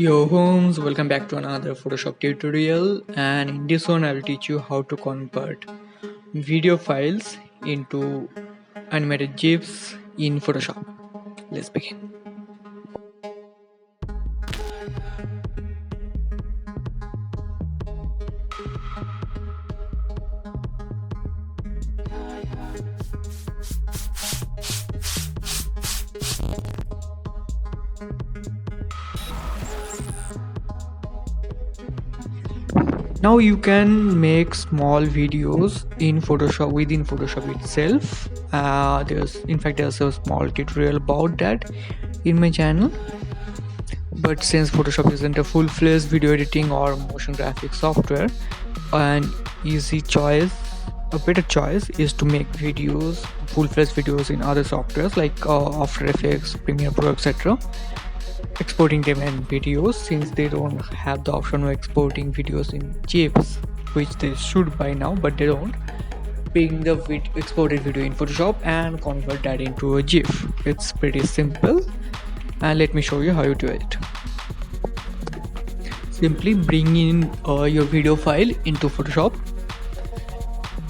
Yo homes, welcome back to another Photoshop tutorial, and in this one I will teach you how to convert video files into animated GIFs in Photoshop. Let's begin. Now you can make small videos in Photoshop within Photoshop itself. There's a small tutorial about that in my channel. But since Photoshop isn't a full-fledged video editing or motion graphics software, an better choice is to make full-fledged videos in other softwares like After Effects, Premiere Pro, etc. Exporting them in videos, since they don't have the option of exporting videos in GIFs, which they should by now, but they don't. Bring the exported video in Photoshop and convert that into a GIF. It's pretty simple, and let me show you how you do it. Simply bring in your video file into Photoshop,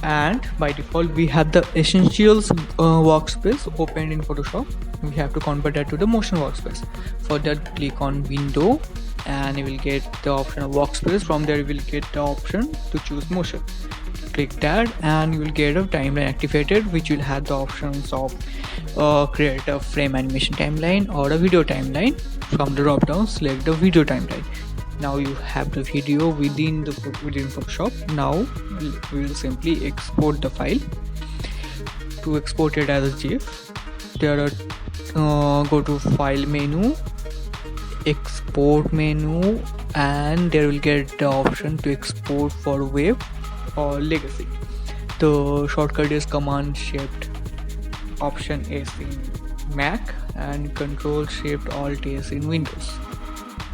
and by default we have the Essentials workspace opened in Photoshop. We have to convert that to the motion workspace. For that, click on window and you will get the option of workspace. From there you will get the option to choose motion. Click that and you will get a timeline activated, which will have the options of create a frame animation timeline or a video timeline. From the drop down, select the video timeline. Now you have the video within Photoshop. Now we will simply export the file. To export it as a GIF, go to file menu, export menu, and there will get the option to export for web or legacy. The shortcut is Command Shift Option S in Mac and Control Shift Alt S in Windows.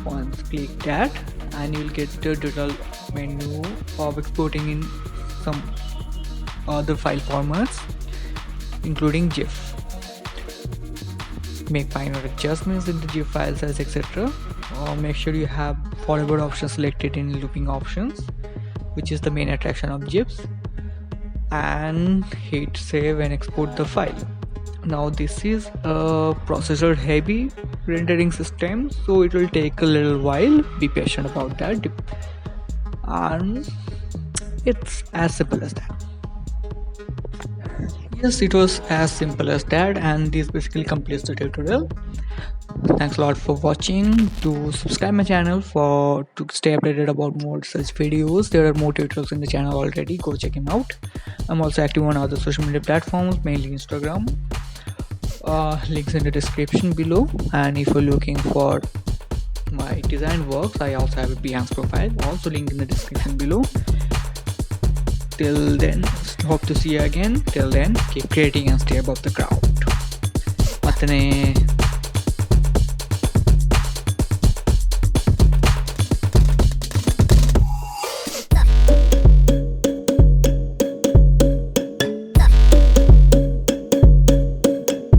Once click that and you will get the total menu of exporting in some other file formats including GIF. Make minor adjustments in the GIF file size, etc. Make sure you have forward option selected in looping options, which is the main attraction of GIFs, and hit save and export the file. Now this is a processor heavy rendering system, so it will take a little while. Be patient about that, and it's as simple as that. Yes, it was as simple as that, and this basically completes the tutorial. Thanks a lot for watching. To subscribe my channel to stay updated about more such videos. There are more tutorials in the channel already. Go check them out. I'm also active on other social media platforms, mainly Instagram. Links in the description below. And if you're looking for my design works, I also have a Behance profile, also linked in the description below. Till then, hope to see you again. Till then, keep creating and stay above the crowd. Matane.